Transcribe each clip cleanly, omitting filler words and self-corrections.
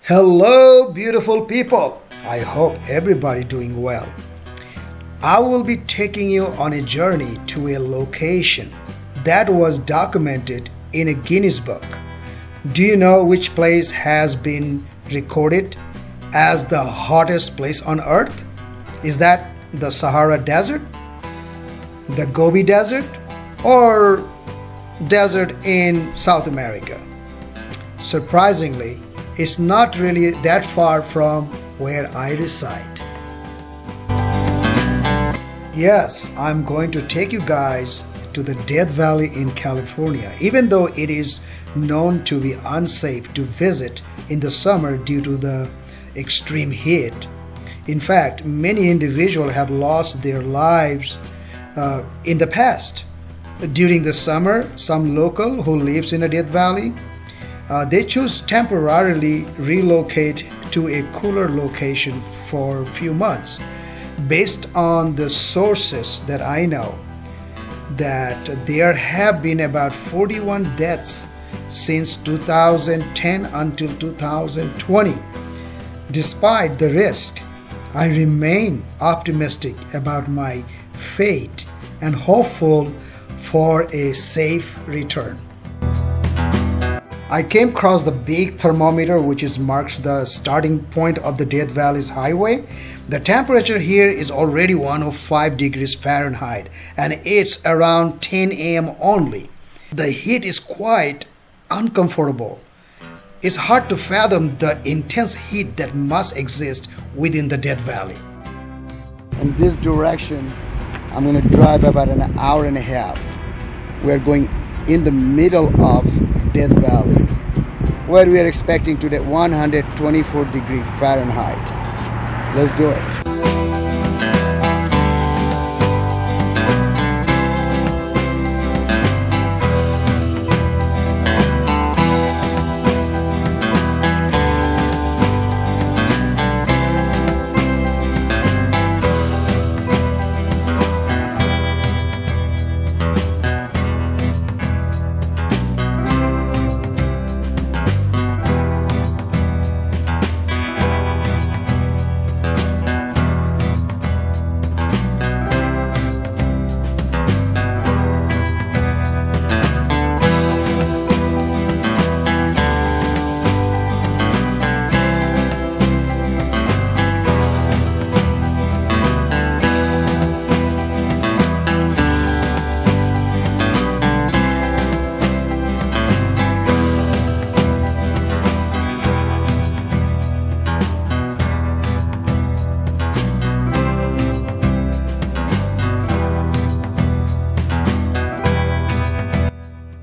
Hello, beautiful people. I hope everybody doing well. I will be taking you on a journey to a location that was documented in a Guinness book. Do you know which place has been recorded as the hottest place on earth? Is that the Sahara Desert, the Gobi Desert, or desert in South America? Surprisingly, it's not really that far from where I reside. Yes, I'm going to take you guys to the Death Valley in California, even though it is known to be unsafe to visit in the summer due to the extreme heat. In fact, many individuals have lost their lives in the past. During the summer, some local who lives in the Death Valley, they choose temporarily relocate to a cooler location for a few months. Based on the sources that I know, that there have been about 41 deaths since 2010 until 2020. Despite the risk, I remain optimistic about my fate and hopeful for a safe return. I came across the big thermometer, which marks the starting point of the Death Valley's highway. The temperature here is already 105 degrees Fahrenheit, and it's around 10 a.m. only. The heat is quite uncomfortable. It's hard to fathom the intense heat that must exist within the Death Valley. In this direction, I'm going to drive about an hour and a half. We're going in the middle of Death Valley, where we are expecting to get 124 degrees Fahrenheit. Let's do it.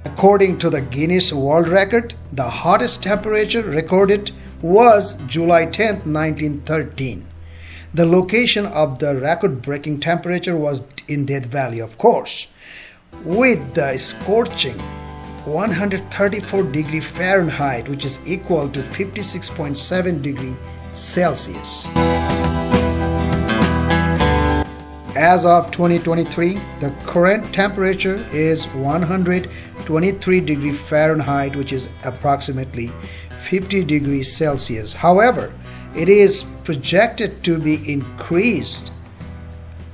According to the Guinness World Record, the hottest temperature recorded was July 10, 1913. The location of the record-breaking temperature was in Death Valley, of course, with the scorching 134 degrees Fahrenheit, which is equal to 56.7 degrees Celsius. As of 2023, the current temperature is 123 degrees Fahrenheit, which is approximately 50 degrees Celsius. However, it is projected to be increased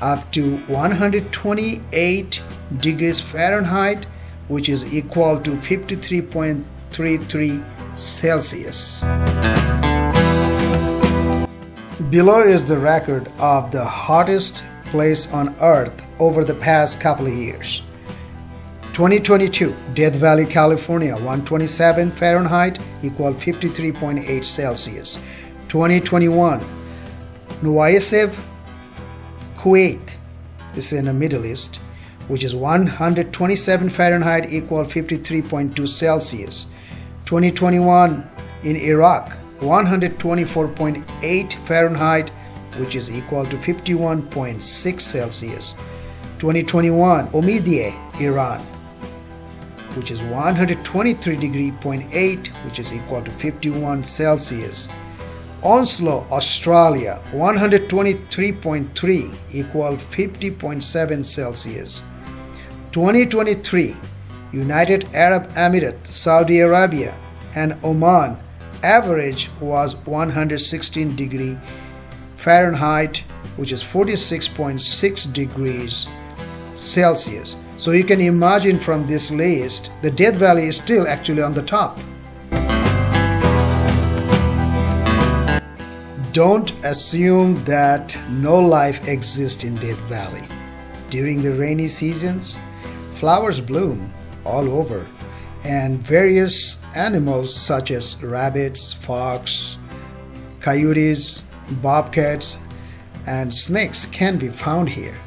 up to 128 degrees Fahrenheit, which is equal to 53.33 Celsius. Below is the record of the hottest place on earth over the past couple of years. 2022, Death Valley, California, 127 Fahrenheit equal 53.8 Celsius. 2021, Nuwaisev, Kuwait, this is in the Middle East, which is 127 Fahrenheit equal 53.2 Celsius. 2021, in Iraq, 124.8 Fahrenheit, which is equal to 51.6 Celsius. 2021, Omidyeh, Iran, which is 123.8, which is equal to 51 Celsius. Onslow, Australia, 123.3 equal 50.7 Celsius. 2023, United Arab Emirates, Saudi Arabia, and Oman, average was 116 degree Fahrenheit, which is 46.6 degrees Celsius. So you can imagine from this list, the Death Valley is still actually on the top. Don't assume that no life exists in Death Valley. During the rainy seasons, flowers bloom all over, and various animals such as rabbits, fox, coyotes, bobcats, and snakes can be found here.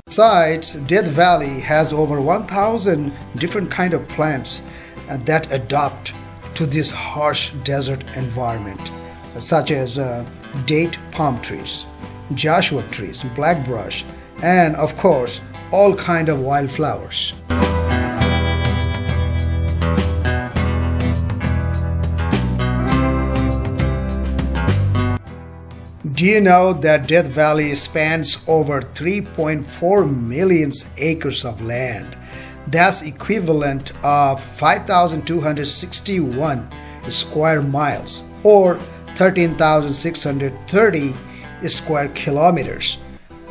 Besides, Death Valley has over 1,000 different kind of plants that adapt to this harsh desert environment, such as date palm trees, Joshua trees, blackbrush, and of course, all kind of wildflowers. Do you know that Death Valley spans over 3.4 million acres of land? That's equivalent of 5,261 square miles or 13,630 square kilometers.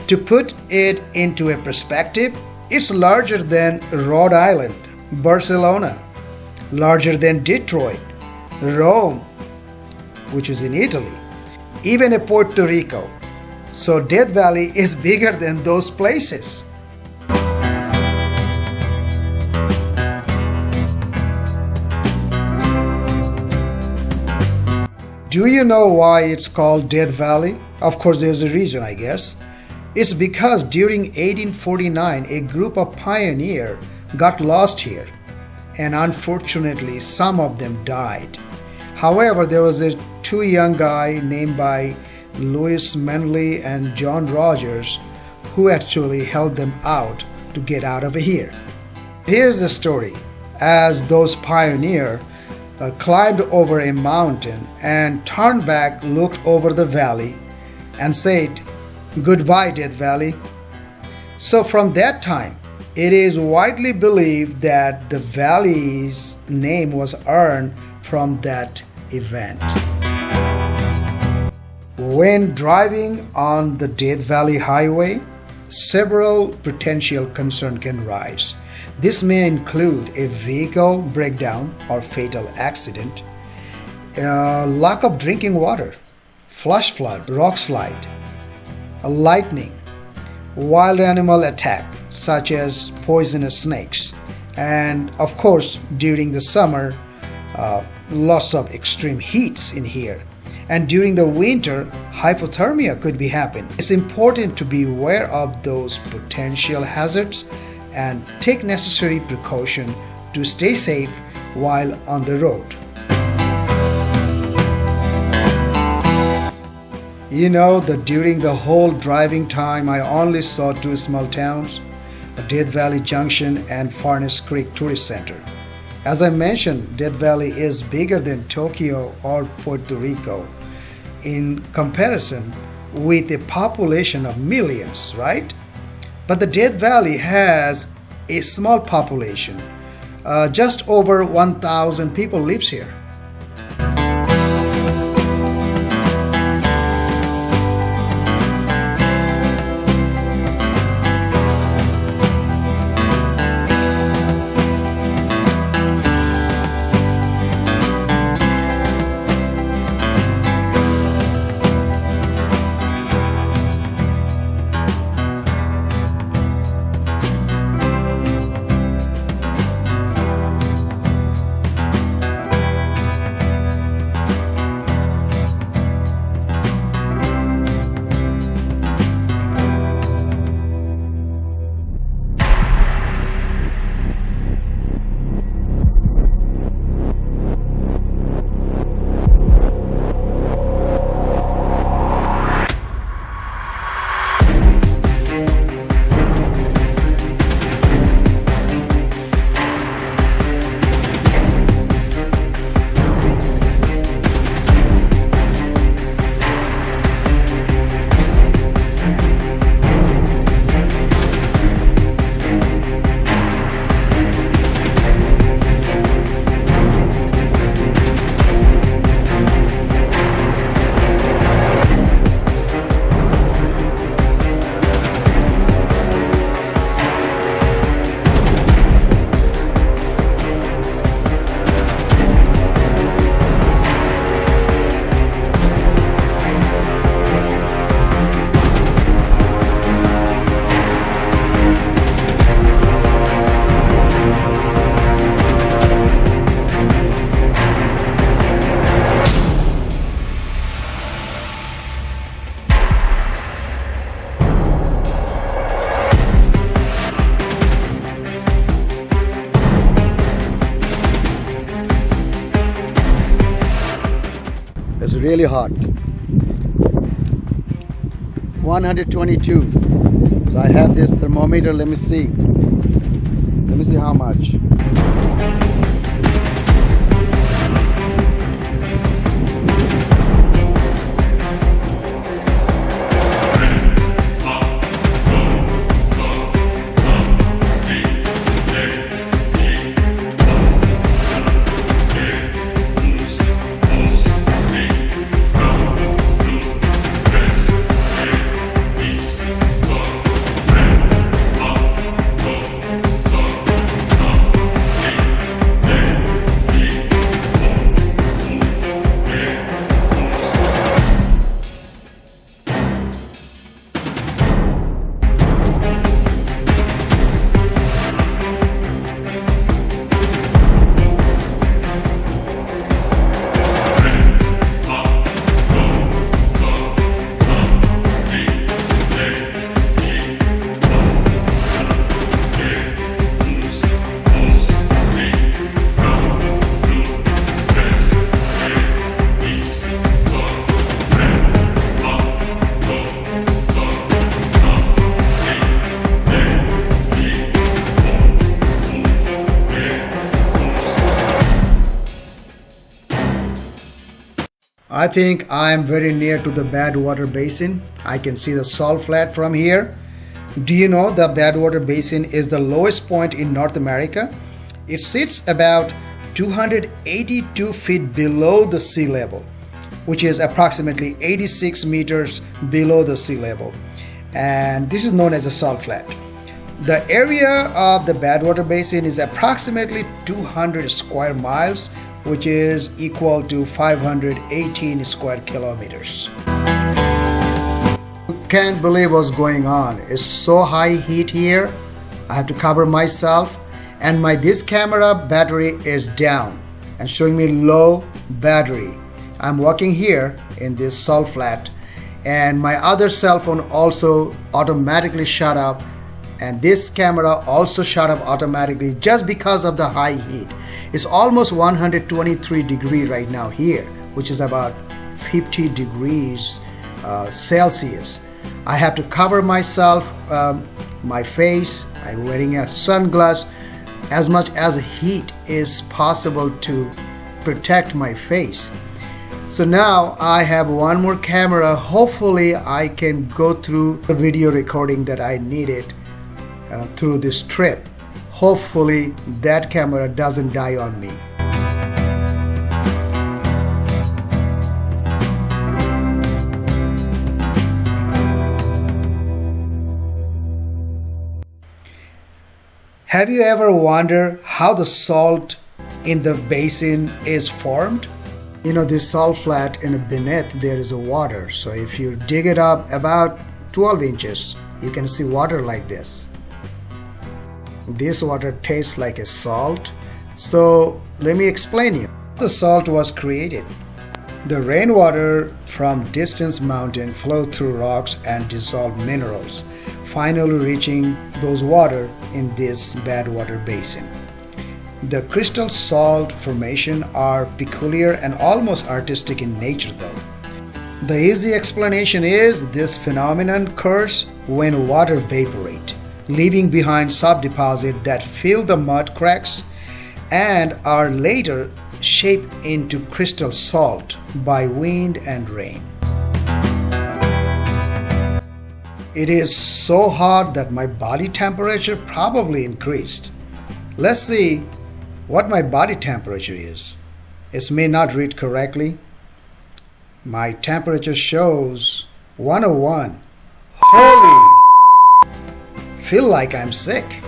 To put it into a perspective, it's larger than Rhode Island, Barcelona, larger than Detroit, Rome, which is in Italy, even a Puerto Rico. So Death Valley is bigger than those places. Do you know why it's called Death Valley? Of course, there's a reason, I guess. It's because during 1849, a group of pioneers got lost here, and unfortunately, some of them died. However, there was a two young guy named by Louis Manley and John Rogers who actually helped them out to get out of here. Here's the story. As those pioneers climbed over a mountain and turned back, looked over the valley and said, "Goodbye, Death Valley." So from that time, it is widely believed that the valley's name was earned from that event. When driving on the Death Valley Highway, several potential concerns can rise. This may include a vehicle breakdown or fatal accident, lack of drinking water, flash flood, rock slide, lightning, wild animal attack such as poisonous snakes, and of course during the summer, lots of extreme heats in here. And during the winter, hypothermia could be happening. It's important to be aware of those potential hazards and take necessary precaution to stay safe while on the road. You know that during the whole driving time, I only saw two small towns, Death Valley Junction and Furnace Creek Tourist Center. As I mentioned, Death Valley is bigger than Tokyo or Puerto Rico in comparison with a population of millions, right? But the Death Valley has a small population. Just over 1,000 people lives here. really hot. 122. So I have this thermometer. Let me see how much. I think I am very near to the Badwater Basin. I can see the salt flat from here. Do you know the Badwater Basin is the lowest point in North America? It sits about 282 feet below the sea level, which is approximately 86 meters below the sea level. And this is known as a salt flat. The area of the Badwater Basin is approximately 200 square miles, which is equal to 518 square kilometers. Can't believe what's going on. It's so high heat here. I have to cover myself, and this camera battery is down and showing me low battery. I'm walking here in this salt flat, and my other cell phone also automatically shut up, and this camera also shut up automatically just because of the high heat. It's almost 123 degrees right now here, which is about 50 degrees Celsius. I have to cover myself, my face. I'm wearing a sunglass. As much as heat is possible to protect my face. So now I have one more camera. Hopefully I can go through the video recording that I needed through this trip. Hopefully that camera doesn't die on me. Have you ever wondered how the salt in the basin is formed? You know, this salt flat beneath there is a water. So if you dig it up about 12 inches, you can see water like this. This water tastes like a salt. So let me explain you. The salt was created. The rainwater from distant mountain flowed through rocks and dissolved minerals, finally reaching those water in this Badwater Basin. The crystal salt formation are peculiar and almost artistic in nature though. The easy explanation is this phenomenon occurs when water evaporates, leaving behind subdeposits that fill the mud cracks and are later shaped into crystal salt by wind and rain. It is so hot that my body temperature probably increased. Let's see what my body temperature is. It may not read correctly. My temperature shows 101. Holy! Feel like I'm sick.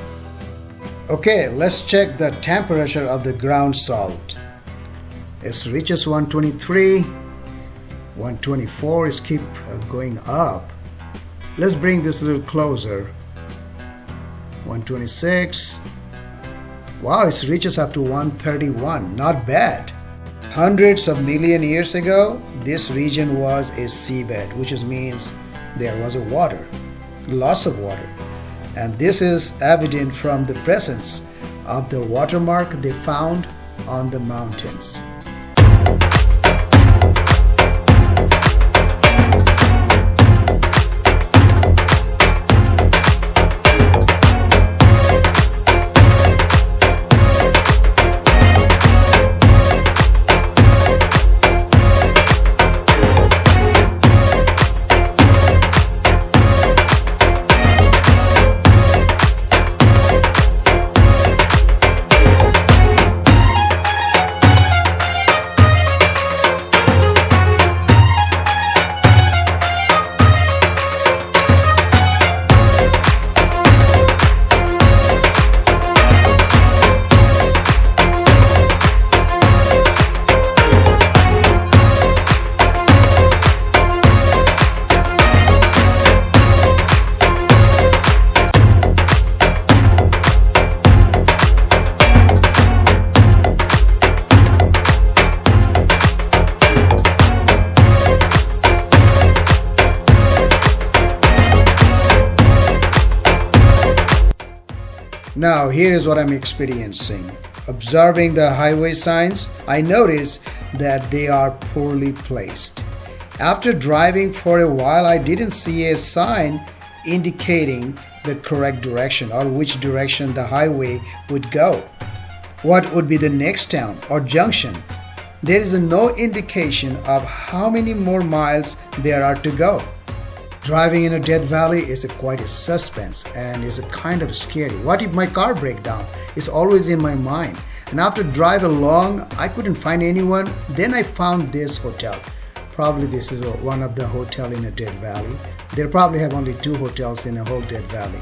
Okay, let's check the temperature of the ground salt. It reaches 123, 124 is keep going up. Let's bring this a little closer. 126. Wow, it reaches up to 131. Not bad. Hundreds of million years ago, this region was a seabed, which means there was a water, lots of water. And this is evident from the presence of the watermark they found on the mountains. Now, here is what I'm experiencing. Observing the highway signs, I notice that they are poorly placed. After driving for a while, I didn't see a sign indicating the correct direction or which direction the highway would go. What would be the next town or junction? There is no indication of how many more miles there are to go. Driving in a Death Valley is quite a suspense and is a kind of scary. What if my car breaks down? It's always in my mind. And after drive along, I couldn't find anyone. Then I found this hotel. Probably this is one of the hotel in a Death Valley. They probably have only 2 hotels in a whole Death Valley.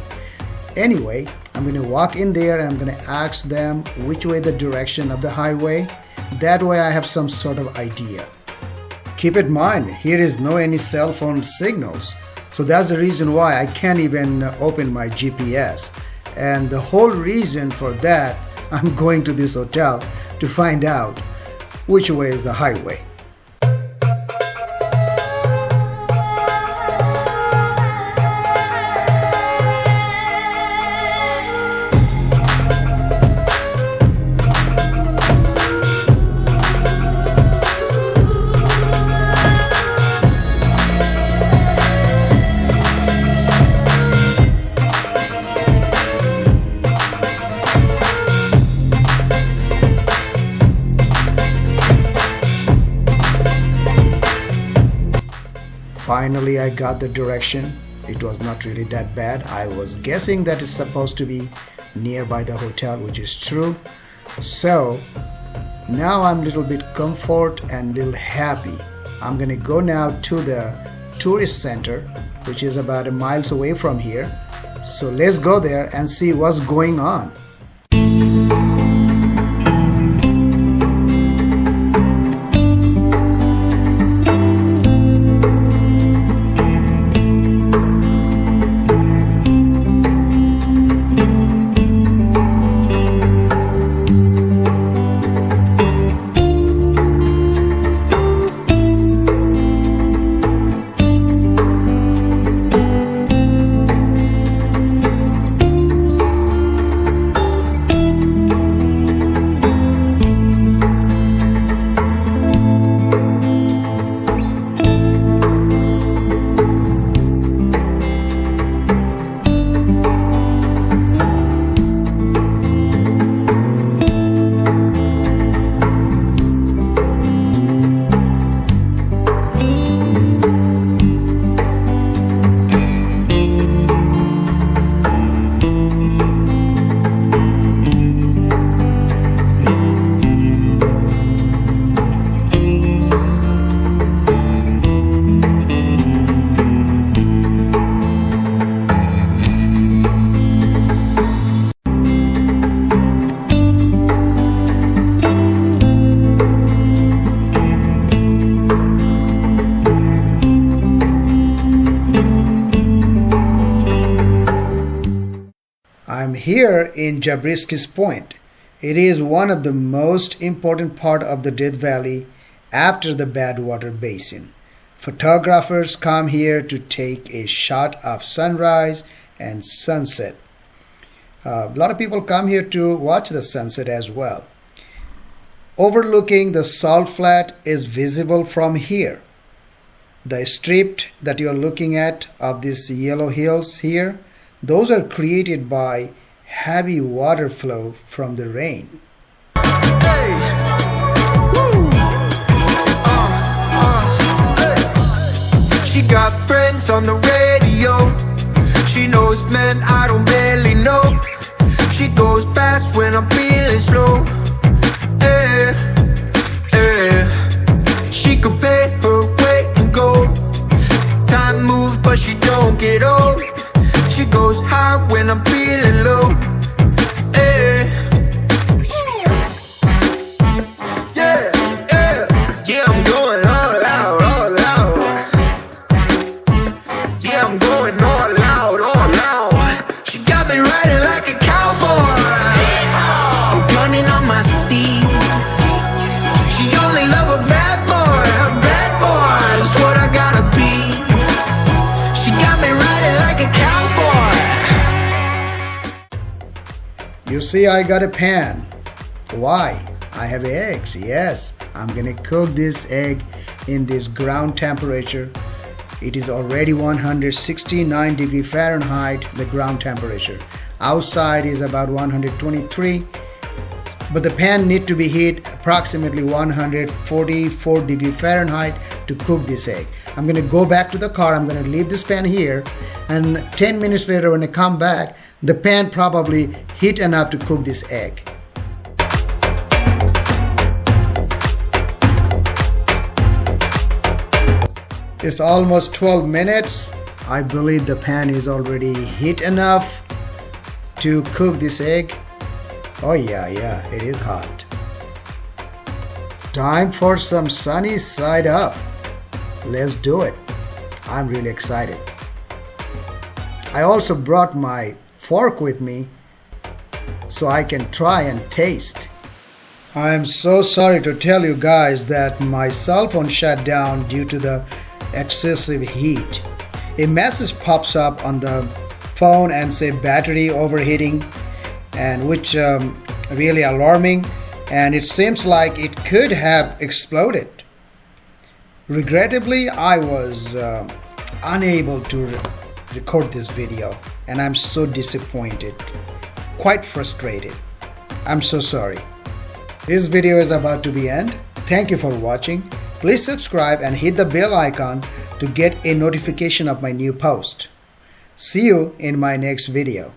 Anyway, I'm going to walk in there and I'm going to ask them which way the direction of the highway. That way I have some sort of idea. Keep in mind, here is no any cell phone signals. So that's the reason why I can't even open my GPS. And the whole reason for that, I'm going to this hotel to find out which way is the highway. Finally, I got the direction. It was not really that bad. I was guessing that it's supposed to be nearby the hotel, which is true. So now I'm a little bit comfort and a little happy. I'm gonna go now to the tourist center, which is about a miles away from here. So let's go there and see what's going on. I'm here in Jabriski's Point. It is one of the most important part of the Death Valley after the Badwater Basin. Photographers come here to take a shot of sunrise and sunset. A lot of people come here to watch the sunset as well. Overlooking the salt flat is visible from here. The strip that you're looking at of these yellow hills here, those are created by heavy water flow from the rain. Hey. Woo. Hey. She got friends on the radio. She knows men I don't barely know. She goes fast when I'm feeling slow. She could pay her weight in gold. Time moves but she don't get old. She goes high when I'm feeling low. Yeah, yeah, yeah, I'm going all out, all out. Yeah, I'm going all out, all out. She got me riding like a cowboy. I'm gunning on my steed. She only love a bad boy, a bad You see, I got a pan. Why? I have eggs. Yes, I'm gonna cook this egg in this ground temperature. It is already 169 degree Fahrenheit, the ground temperature. Outside is about 123, but the pan need to be heat approximately 144 degree Fahrenheit to cook this egg. I'm gonna go back to the car. I'm gonna leave this pan here, and 10 minutes later when I come back, the pan probably heat enough to cook this egg. It's almost 12 minutes. I believe the pan is already heat enough to cook this egg. Oh yeah, it is hot. Time for some sunny side up. Let's do it. I'm really excited. I also brought my fork with me so I can try and taste. I am so sorry to tell you guys that my cell phone shut down due to the excessive heat. A message pops up on the phone and say battery overheating, and which really alarming, and it seems like it could have exploded. Regrettably, I was unable to record this video, and I'm so disappointed, quite frustrated. I'm so sorry. This video is about to be end. Thank you for watching. Please subscribe and hit the bell icon to get a notification of my new post. See you in my next video.